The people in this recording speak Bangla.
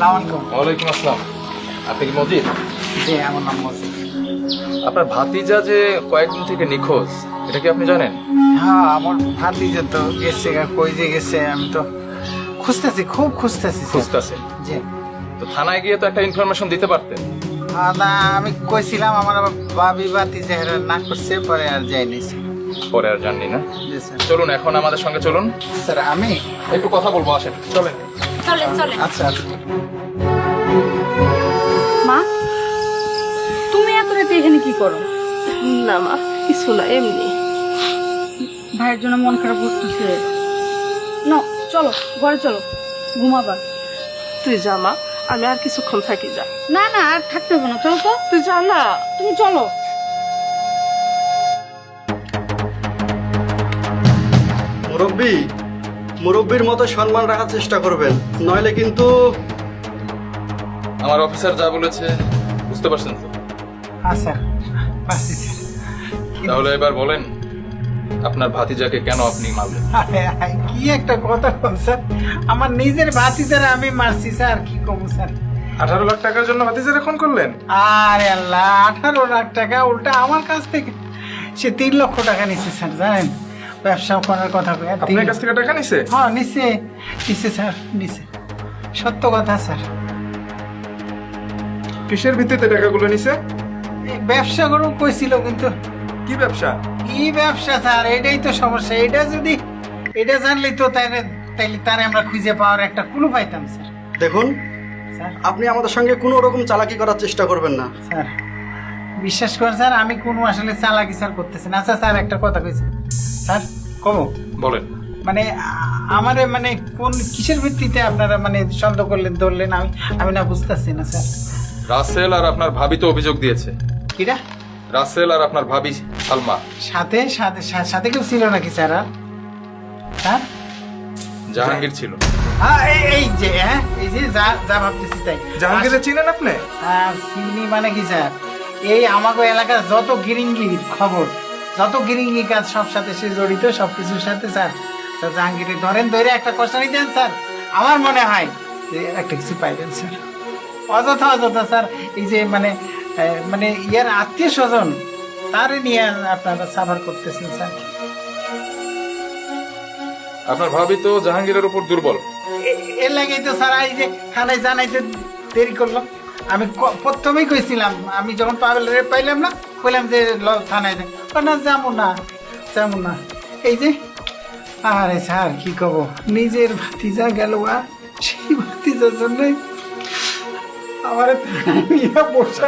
আসসালামু আলাইকুম। ওয়ালাইকুম আসসালাম। আপনি কি মজিদ? জি, আমার নাম মজিদ। আপনার ভাতিজা যে কয়েকদিন থেকে নিখোঁজ, এটা কি আপনি জানেন? হ্যাঁ, আমার ভাতিজা তো গেছে, কই যে গেছে আমি তো খুঁজতেছি, খুব খুঁজতেছি স্যার। খুঁজতেছেন? জি। তো থানায় গিয়ে তো একটা ইনফরমেশন দিতে পারতেন। না, আমি কইছিলাম, আমার আবার ভাবি ভাতিজা হেরা না করছে, পরে আর যাইনি স্যার। পরে আর জাননি না। জি স্যার। চলুন এখন আমাদের সঙ্গে চলুন, স্যার আমি একটু কথা বলবো, আসেন চলেন। চলেন চলেন। আচ্ছা আচ্ছা। মা, তুমি এত রাতে এখানে কি করো? না মা, কিছু না, এমনি। ভাইয়ের জন্য মন খারাপ করতেছে। না, চলো ঘরে চলো, ঘুমাবা। তুই যা মা, আমি আর কিছুক্ষণ থাকি, যা। না না, আর থাকতে হবে না, চলো তো। তুই যা না। তুমি চলো। মুরব্বীর মতো সম্মান রাখার চেষ্টা করবেন, নইলে কিন্তু। আমার অফিসার যা বলেছে বুঝতে পারছেন তো? হ্যাঁ স্যার, পাচ্ছি স্যার। তাহলে এবার বলেন, আপনার ভাতিজাকে কেন আপনি মারলেন? আরে, কি একটা কথা বল স্যার, আমার নিজের ভাতিজারা আমি মারছি স্যার, কি কমু স্যার। 18 লাখ টাকার জন্য ভাতিজারে খুন করলেন? আরে আল্লাহ, 18 লাখ টাকা উল্টা আমার কাছ থেকে সে 3 লক্ষ টাকা নিচ্ছে স্যার, জানেন? ব্যবসা করার কথা কয়ে আপনার কাছ থেকে টাকা নিছে? হ্যাঁ নিচ্ছে, নিচ্ছে স্যার, নিচ্ছে, সত্য কথা স্যার। কিসের ভিত্তিতে টাকাগুলো নিছে? এই ব্যবসা করবো কইছিল, কিন্তু কি ব্যবসা? কি ব্যবসা স্যার, এটাই তো সমস্যা। এটা জানলেই তো তাইলে তারে আমরা খুঁজে পাওয়ার একটা ক্লু পাইতাম স্যার। দেখুন, স্যার আপনি আমাদের সঙ্গে কোনো রকম চালাকি করার চেষ্টা করবেন না। স্যার বিশ্বাস করেন স্যার, আমি কোনো আসলে চালাকি স্যার করতেছি না। আচ্ছা স্যার, একটা কথা কইছি স্যার, কমো বলেন। মানে আমারে মানে কোন কিসের ভিত্তিতে আপনারা মানে সন্দেহ করলেন, ধরলেন, আমি না বুঝতেছি না স্যার। রাসেল আর আপনার ভাবি তো অভিযোগ দিয়েছে। কিরা? রাসেল আর আপনার ভাবি সালমা। সাথে সাথে সাথে কেউ ছিল নাকি স্যার? আর স্যার জাহাঙ্গীর ছিল। এই যে হ্যাঁ, এই যে যা যা ভাবতেছি তাই। জাহাঙ্গীরে চিনেন আপনি? স্যার চিনি মানে কি স্যার, এই আমাগো এলাকার যত গিরিঙ্গির খবর, যত গিরিঙ্গি কাজ সব সাথে সে জড়িত, সব কিছুর সাথে স্যার। স্যার জাহাঙ্গীরে ধরে একটা কষানি দেন স্যার, আমার মনে হয় যে একটা কিছু পাইবেন স্যার। অযথা স্যার, এই যে মানে ইয়ার আত্মীয় স্বজন তারে নিয়ে আপনারা সাফার করতেছেন স্যার। আপনার ভাবি তো জাহাঙ্গীরের উপর দুর্বল। এর লাগেই তো স্যার এই যে থানায় জানাইতে দেরি করলাম। আমি প্রথমেই কইছিলাম, আমি যখন পাবেলের পাইলাম না, কইলাম যে থানায় দেন, না যাবো না। এই যে আরে স্যার কি কব, নিজের ভাতিজা গেল, আর সেই ভাতিজার জন্যই আমার বসা